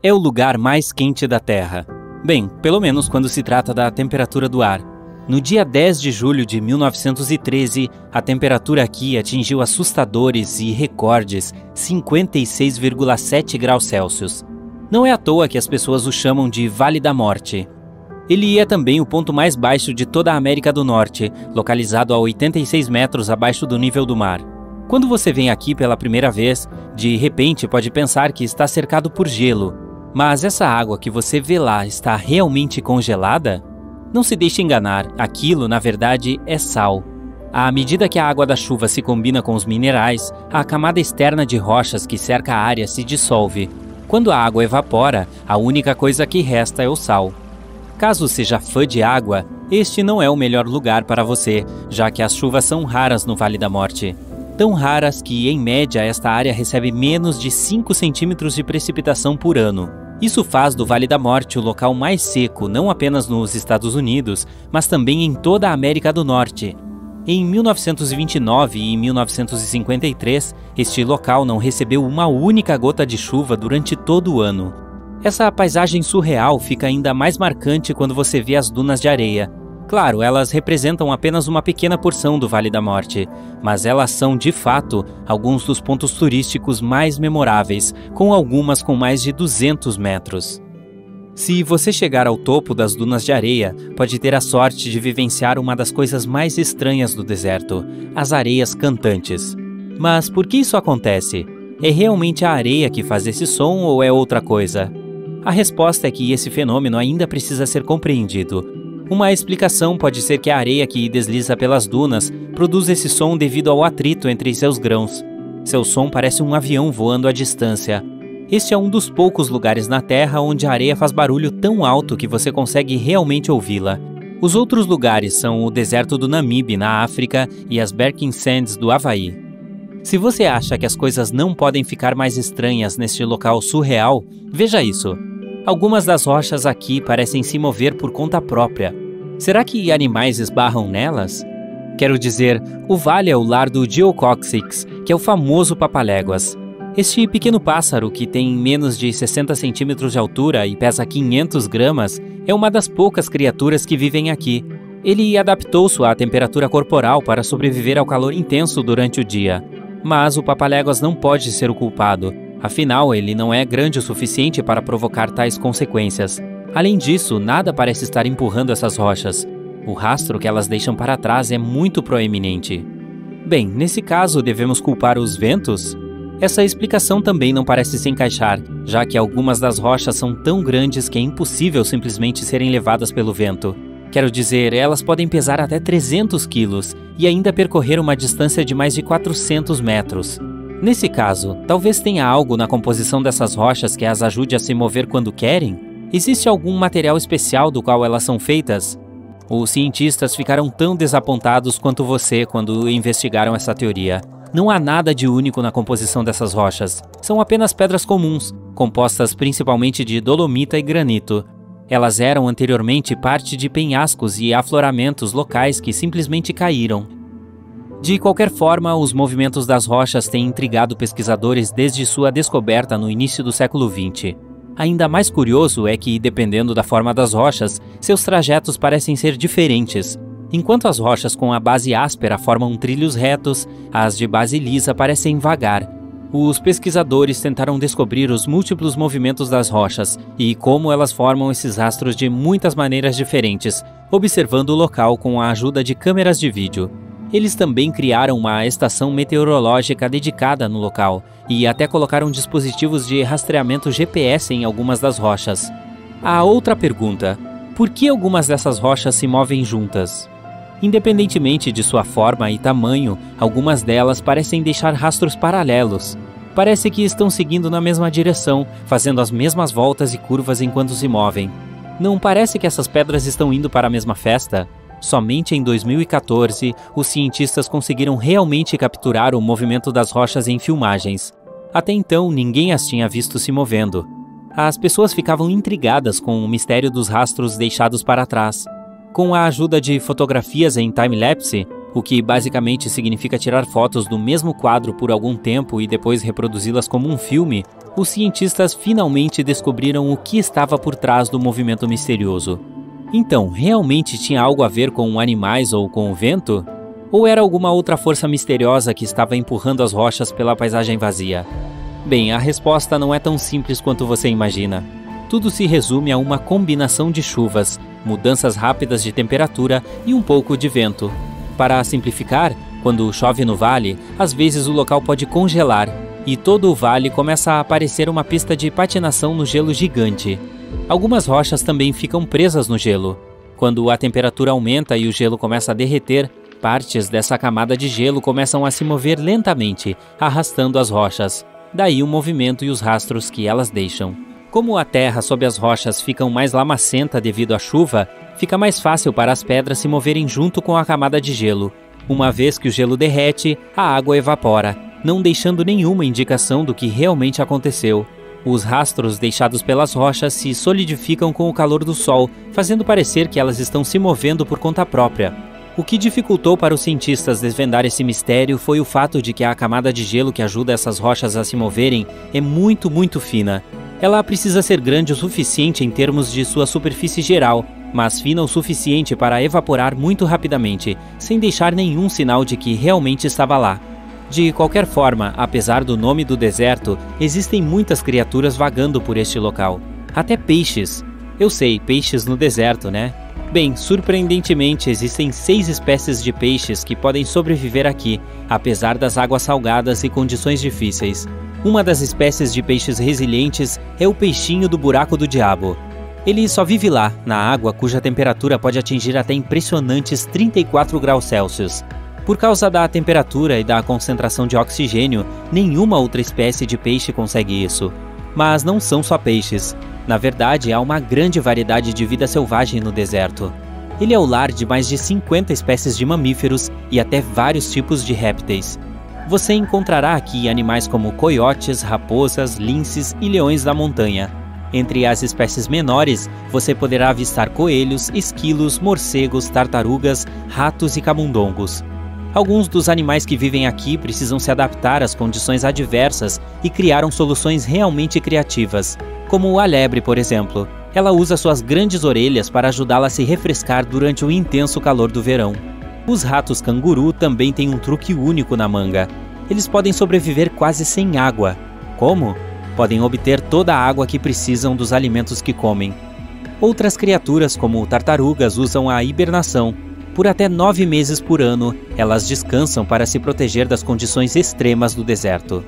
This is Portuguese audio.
é o lugar mais quente da Terra? Bem, pelo menos quando se trata da temperatura do ar. No dia 10 de julho de 1913, a temperatura aqui atingiu assustadores e recordes 56,7 graus Celsius. Não é à toa que as pessoas o chamam de Vale da Morte. Ele é também o ponto mais baixo de toda a América do Norte, localizado a 86 metros abaixo do nível do mar. Quando você vem aqui pela primeira vez, de repente pode pensar que está cercado por gelo. Mas essa água que você vê lá está realmente congelada? Não se deixe enganar, aquilo, na verdade, é sal. À medida que a água da chuva se combina com os minerais, a camada externa de rochas que cerca a área se dissolve. Quando a água evapora, a única coisa que resta é o sal. Caso seja fã de água, este não é o melhor lugar para você, já que as chuvas são raras no Vale da Morte. Tão raras que, em média, esta área recebe menos de 5 centímetros de precipitação por ano. Isso faz do Vale da Morte o local mais seco, não apenas nos Estados Unidos, mas também em toda a América do Norte. Em 1929 e em 1953, este local não recebeu uma única gota de chuva durante todo o ano. Essa paisagem surreal fica ainda mais marcante quando você vê as dunas de areia. Claro, elas representam apenas uma pequena porção do Vale da Morte, mas elas são, de fato, alguns dos pontos turísticos mais memoráveis, com algumas com mais de 200 metros. Se você chegar ao topo das dunas de areia, pode ter a sorte de vivenciar uma das coisas mais estranhas do deserto, as areias cantantes. Mas por que isso acontece? É realmente a areia que faz esse som ou é outra coisa? A resposta é que esse fenômeno ainda precisa ser compreendido. Uma explicação pode ser que a areia que desliza pelas dunas produz esse som devido ao atrito entre seus grãos. Seu som parece um avião voando à distância. Este é um dos poucos lugares na Terra onde a areia faz barulho tão alto que você consegue realmente ouvi-la. Os outros lugares são o deserto do Namibe, na África, e as Barking Sands do Havaí. Se você acha que as coisas não podem ficar mais estranhas neste local surreal, veja isso. Algumas das rochas aqui parecem se mover por conta própria. Será que animais esbarram nelas? Quero dizer, o vale é o lar do Geococcyx, que é o famoso papaléguas. Este pequeno pássaro, que tem menos de 60 centímetros de altura e pesa 500 gramas, é uma das poucas criaturas que vivem aqui. Ele adaptou sua temperatura corporal para sobreviver ao calor intenso durante o dia. Mas o papaléguas não pode ser o culpado. Afinal, ele não é grande o suficiente para provocar tais consequências. Além disso, nada parece estar empurrando essas rochas. O rastro que elas deixam para trás é muito proeminente. Bem, nesse caso, devemos culpar os ventos? Essa explicação também não parece se encaixar, já que algumas das rochas são tão grandes que é impossível simplesmente serem levadas pelo vento. Quero dizer, elas podem pesar até 300 quilos e ainda percorrer uma distância de mais de 400 metros. Nesse caso, talvez tenha algo na composição dessas rochas que as ajude a se mover quando querem? Existe algum material especial do qual elas são feitas? Os cientistas ficaram tão desapontados quanto você quando investigaram essa teoria. Não há nada de único na composição dessas rochas. São apenas pedras comuns, compostas principalmente de dolomita e granito. Elas eram anteriormente parte de penhascos e afloramentos locais que simplesmente caíram. De qualquer forma, os movimentos das rochas têm intrigado pesquisadores desde sua descoberta no início do século XX. Ainda mais curioso é que, dependendo da forma das rochas, seus trajetos parecem ser diferentes. Enquanto as rochas com a base áspera formam trilhos retos, as de base lisa parecem vagar. Os pesquisadores tentaram descobrir os múltiplos movimentos das rochas e como elas formam esses rastros de muitas maneiras diferentes, observando o local com a ajuda de câmeras de vídeo. Eles também criaram uma estação meteorológica dedicada no local e até colocaram dispositivos de rastreamento GPS em algumas das rochas. A outra pergunta: por que algumas dessas rochas se movem juntas? Independentemente de sua forma e tamanho, algumas delas parecem deixar rastros paralelos. Parece que estão seguindo na mesma direção, fazendo as mesmas voltas e curvas enquanto se movem. Não parece que essas pedras estão indo para a mesma festa? Somente em 2014, os cientistas conseguiram realmente capturar o movimento das rochas em filmagens. Até então, ninguém as tinha visto se movendo. As pessoas ficavam intrigadas com o mistério dos rastros deixados para trás. Com a ajuda de fotografias em time-lapse, o que basicamente significa tirar fotos do mesmo quadro por algum tempo e depois reproduzi-las como um filme, os cientistas finalmente descobriram o que estava por trás do movimento misterioso. Então, realmente tinha algo a ver com animais ou com o vento? Ou era alguma outra força misteriosa que estava empurrando as rochas pela paisagem vazia? Bem, a resposta não é tão simples quanto você imagina. Tudo se resume a uma combinação de chuvas, mudanças rápidas de temperatura e um pouco de vento. Para simplificar, quando chove no vale, às vezes o local pode congelar e todo o vale começa a aparecer uma pista de patinação no gelo gigante. Algumas rochas também ficam presas no gelo. Quando a temperatura aumenta e o gelo começa a derreter, partes dessa camada de gelo começam a se mover lentamente, arrastando as rochas. Daí o movimento e os rastros que elas deixam. Como a terra sob as rochas fica mais lamacenta devido à chuva, fica mais fácil para as pedras se moverem junto com a camada de gelo. Uma vez que o gelo derrete, a água evapora, não deixando nenhuma indicação do que realmente aconteceu. Os rastros deixados pelas rochas se solidificam com o calor do sol, fazendo parecer que elas estão se movendo por conta própria. O que dificultou para os cientistas desvendar esse mistério foi o fato de que a camada de gelo que ajuda essas rochas a se moverem é muito fina. Ela precisa ser grande o suficiente em termos de sua superfície geral, mas fina o suficiente para evaporar muito rapidamente, sem deixar nenhum sinal de que realmente estava lá. De qualquer forma, apesar do nome do deserto, existem muitas criaturas vagando por este local. Até peixes. Eu sei, peixes no deserto, né? Bem, surpreendentemente, existem 6 espécies de peixes que podem sobreviver aqui, apesar das águas salgadas e condições difíceis. Uma das espécies de peixes resilientes é o peixinho do buraco do diabo. Ele só vive lá, na água cuja temperatura pode atingir até impressionantes 34 graus Celsius. Por causa da temperatura e da concentração de oxigênio, nenhuma outra espécie de peixe consegue isso. Mas não são só peixes. Na verdade, há uma grande variedade de vida selvagem no deserto. Ele é o lar de mais de 50 espécies de mamíferos e até vários tipos de répteis. Você encontrará aqui animais como coiotes, raposas, linces e leões da montanha. Entre as espécies menores, você poderá avistar coelhos, esquilos, morcegos, tartarugas, ratos e camundongos. Alguns dos animais que vivem aqui precisam se adaptar às condições adversas e criaram soluções realmente criativas, como a lebre, por exemplo. Ela usa suas grandes orelhas para ajudá-la a se refrescar durante o intenso calor do verão. Os ratos canguru também têm um truque único na manga. Eles podem sobreviver quase sem água. Como? Podem obter toda a água que precisam dos alimentos que comem. Outras criaturas, como tartarugas, usam a hibernação. Por até 9 meses por ano, elas descansam para se proteger das condições extremas do deserto.